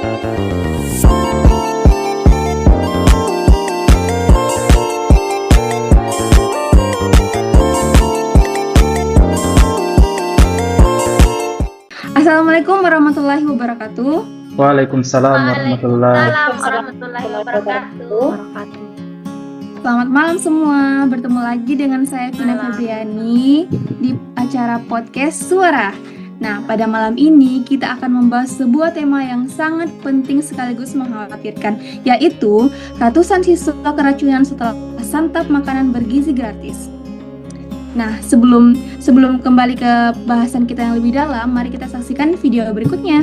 Assalamualaikum warahmatullahi wabarakatuh. Waalaikumsalam warahmatullahi Warahmatullahi wabarakatuh. Selamat malam semua. Bertemu lagi dengan saya Vina Febriani di acara podcast Suara. Nah, pada malam ini kita akan membahas sebuah tema yang sangat penting sekaligus mengkhawatirkan, yaitu ratusan siswa keracunan setelah santap makanan bergizi gratis. Nah, sebelum kembali ke bahasan kita yang lebih dalam, mari kita saksikan video berikutnya.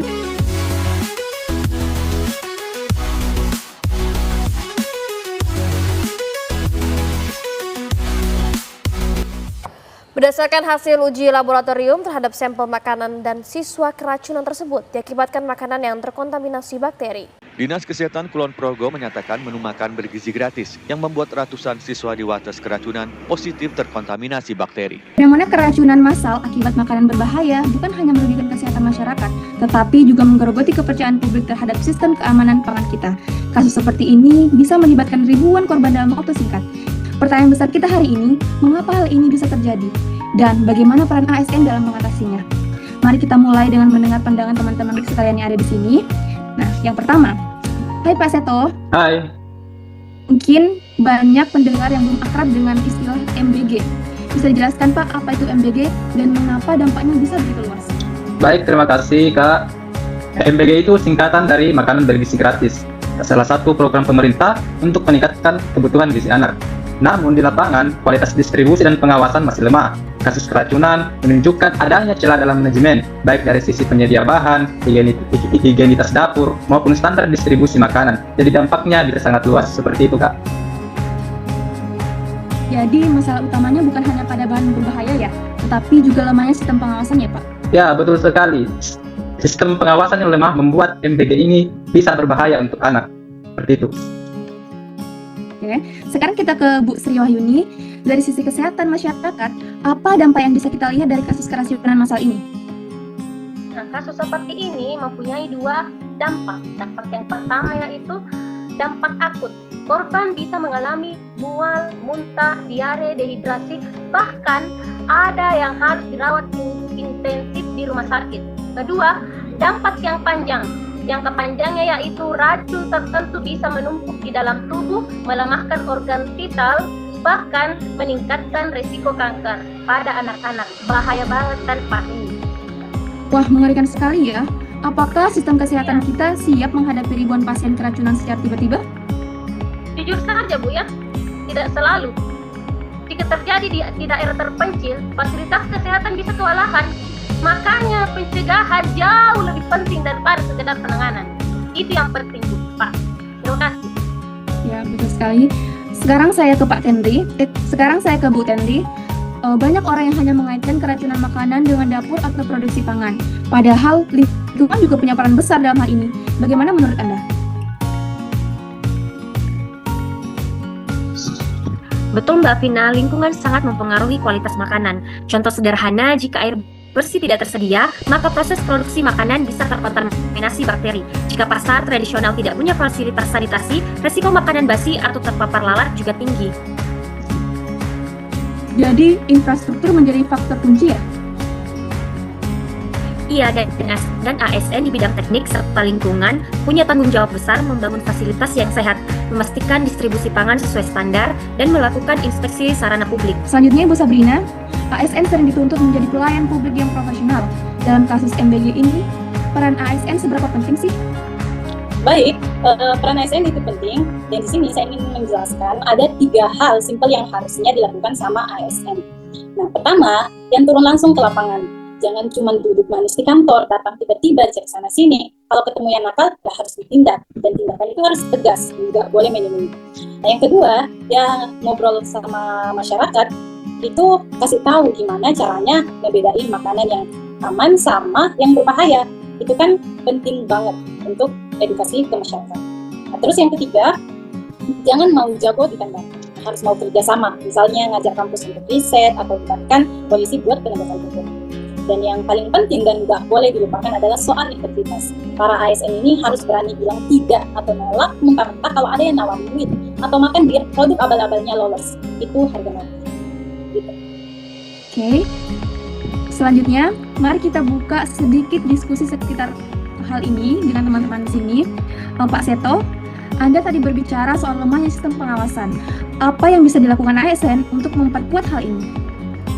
Berdasarkan hasil uji laboratorium terhadap sampel makanan dan siswa keracunan tersebut diakibatkan makanan yang terkontaminasi bakteri. Dinas Kesehatan Kulon Progo menyatakan menu makan bergizi gratis yang membuat ratusan siswa di Wates keracunan positif terkontaminasi bakteri. Yang mana keracunan massal akibat makanan berbahaya bukan hanya merugikan kesehatan masyarakat, tetapi juga menggerogoti kepercayaan publik terhadap sistem keamanan pangan kita. Kasus seperti ini bisa melibatkan ribuan korban dalam waktu singkat. Pertanyaan besar kita hari ini, mengapa hal ini bisa terjadi? Dan bagaimana peran ASN dalam mengatasinya? Mari kita mulai dengan mendengar pandangan teman-teman sekalian yang ada di sini. Nah, yang pertama, hai Pak Seto. Hai. Mungkin banyak pendengar yang belum akrab dengan istilah MBG. Bisa dijelaskan Pak, apa itu MBG dan mengapa dampaknya bisa begitu luas? Baik, terima kasih Kak. MBG itu singkatan dari makanan bergizi gratis, salah satu program pemerintah untuk meningkatkan kebutuhan gizi anak. Namun di lapangan, kualitas distribusi dan pengawasan masih lemah. Kasus keracunan menunjukkan adanya celah dalam manajemen, baik dari sisi penyedia bahan, higienitas dapur, maupun standar distribusi makanan. Jadi dampaknya bisa sangat luas, seperti itu Kak. Jadi masalah utamanya bukan hanya pada bahan berbahaya ya, tetapi juga lemahnya sistem pengawasan ya Pak? Ya, betul sekali. Sistem pengawasan yang lemah membuat MBG ini bisa berbahaya untuk anak. Seperti itu. Oke, sekarang kita ke Bu Sri Wahyuni. Dari sisi kesehatan masyarakat, apa dampak yang bisa kita lihat dari kasus keracunan massal ini? Nah, kasus seperti ini mempunyai dua dampak. Dampak yang pertama yaitu dampak akut. Korban bisa mengalami mual, muntah, diare, dehidrasi, bahkan ada yang harus dirawat intensif di rumah sakit. Kedua, dampak yang panjang. Yang kepanjangnya yaitu racun tertentu bisa menumpuk di dalam tubuh, melemahkan organ vital, bahkan meningkatkan risiko kanker pada anak-anak. Bahaya banget kan Pak ini. Wah, mengerikan sekali ya. Apakah sistem kesehatan kita siap menghadapi ribuan pasien keracunan secara tiba-tiba? Jujur saja Bu ya, tidak selalu. Jika terjadi di daerah terpencil, fasilitas kesehatan bisa kewalahan. Makanya pencegahan jauh lebih penting daripada sekedar penanganan. Itu yang penting Pak. Terima kasih. Ya, betul sekali. Sekarang saya ke Pak Tenri. Sekarang saya ke Bu Tenri. Banyak orang yang hanya mengaitkan keracunan makanan dengan dapur atau produksi pangan. Padahal lingkungan juga punya peran besar dalam hal ini. Bagaimana menurut Anda? Betul Mbak Vina, lingkungan sangat mempengaruhi kualitas makanan. Contoh sederhana, jika air bersih tidak tersedia, maka proses produksi makanan bisa terkontaminasi bakteri. Jika pasar tradisional tidak punya fasilitas sanitasi, resiko makanan basi atau terpapar lalat juga tinggi. Jadi, infrastruktur menjadi faktor kunci ya? Iya, dan ASN di bidang teknik serta lingkungan punya tanggung jawab besar membangun fasilitas yang sehat, memastikan distribusi pangan sesuai standar, dan melakukan inspeksi sarana publik. Selanjutnya, Ibu Sabrina, ASN sering dituntut menjadi pelayan publik yang profesional. Dalam kasus MBG ini, peran ASN seberapa penting sih? Baik, peran ASN itu penting, dan di sini saya ingin menjelaskan ada 3 hal simpel yang harusnya dilakukan sama ASN. Nah, pertama, yang turun langsung ke lapangan. Jangan cuma duduk manis di kantor, datang tiba-tiba cek sana sini. Kalau ketemu yang nakal, ya harus ditindak. Dan tindakan itu harus tegas, nggak boleh menyembunyi. Nah, yang kedua, ya ngobrol sama masyarakat, itu kasih tahu gimana caranya ngebedain makanan yang aman sama yang berbahaya. Itu kan penting banget untuk edukasi ke masyarakat. Nah, terus yang ketiga, jangan mau jago di kandang, harus mau kerjasama. Misalnya ngajak kampus untuk riset atau bahkan polisi buat penegakan hukum. Dan yang paling penting dan nggak boleh dilupakan adalah soal integritas. Para ASN ini harus berani bilang tidak atau nolak mentah-mentah kalau ada yang nawarin duit atau makan biar produk abal-abalnya lolos. Itu harga mati. Gitu. Oke. Selanjutnya, mari kita buka sedikit diskusi sekitar hal ini dengan teman-teman di sini. Pak Seto, Anda tadi berbicara soal lemahnya sistem pengawasan. Apa yang bisa dilakukan ASN untuk memperkuat hal ini?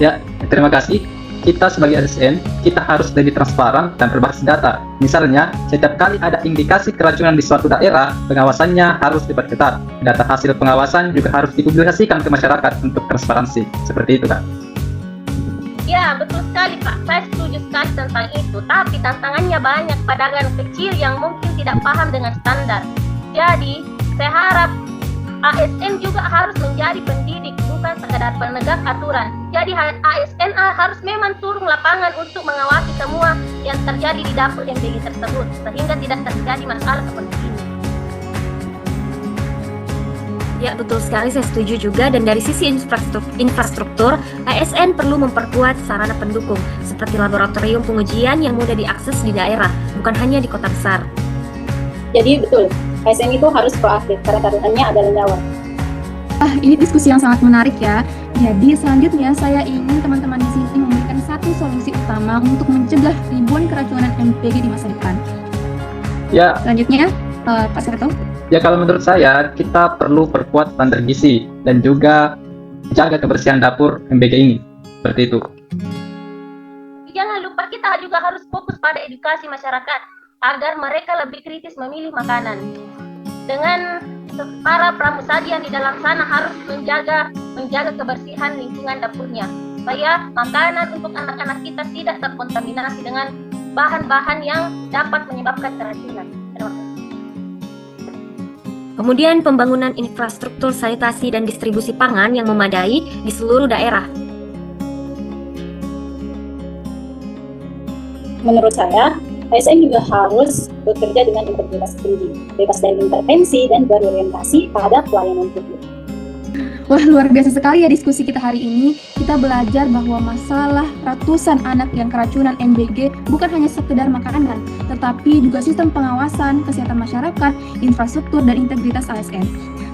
Ya, terima kasih. Kita sebagai ASN, kita harus lebih transparan dan berbasis data. Misalnya, setiap kali ada indikasi keracunan di suatu daerah, pengawasannya harus diperketat. Data hasil pengawasan juga harus dipublikasikan ke masyarakat untuk transparansi. Seperti itu, Kak. Ya, betul sekali Pak. Saya setuju sekali tentang itu. Tapi tantangannya banyak pedagang kecil yang mungkin tidak paham dengan standar. Jadi, saya harap ASN juga harus menjadi pendidik, bukan sekadar penegak aturan. Jadi ASN harus memang turun lapangan untuk mengawasi semua yang terjadi di dapur MBG tersebut, sehingga tidak terjadi masalah seperti ini. Ya, betul sekali, saya setuju juga. Dan dari sisi infrastruktur, ASN perlu memperkuat sarana pendukung seperti laboratorium pengujian yang mudah diakses di daerah, bukan hanya di kota besar. Jadi betul, ASN itu harus proaktif karena taruhannya adalah nyawa. Ini diskusi yang sangat menarik ya. Jadi selanjutnya saya ingin teman-teman di sini memberikan satu solusi utama untuk mencegah ribuan keracunan MBG di masa depan. Ya, Selanjutnya, Pak Seto. ya kalau menurut saya, kita perlu perkuat standar gizi dan juga jaga kebersihan dapur MBG ini. Seperti itu. Jangan lupa kita juga harus fokus pada edukasi masyarakat agar mereka lebih kritis memilih makanan. Dengan para pramusaji yang di dalam sana harus menjaga kebersihan lingkungan dapurnya, supaya makanan untuk anak-anak kita tidak terkontaminasi dengan bahan-bahan yang dapat menyebabkan keracunan. Terima kasih. Kemudian pembangunan infrastruktur sanitasi dan distribusi pangan yang memadai di seluruh daerah. Menurut saya, ASN juga harus bekerja dengan integritas tinggi, bebas dari intervensi dan berorientasi pada pelayanan publik. Wah, luar biasa sekali ya diskusi kita hari ini. Kita belajar bahwa masalah ratusan anak yang keracunan MBG bukan hanya sekedar makanan, tetapi juga sistem pengawasan, kesehatan masyarakat, infrastruktur, dan integritas ASN.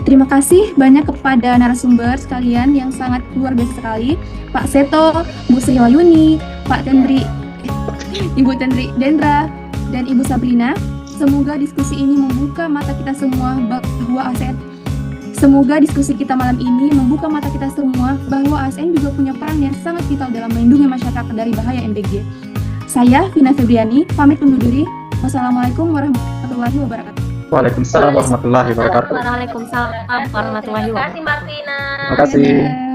Terima kasih banyak kepada narasumber sekalian yang sangat luar biasa sekali. Pak Seto, Bu Sri Wahyuni, Pak Tendri, Ibu Tendri Dendra, dan Ibu Sabrina. Semoga diskusi ini membuka mata kita semua bahwa ASN Semoga diskusi kita malam ini membuka mata kita semua bahwa ASN juga punya peran yang sangat vital dalam melindungi masyarakat dari bahaya MBG. Saya, Vina Febriani, pamit undur diri. Wassalamualaikum warahmatullahi wabarakatuh. Waalaikumsalam warahmatullahi wabarakatuh. Waalaikumsalam warahmatullahi wabarakatuh. Terima kasih Mbak Vina. Terima kasih.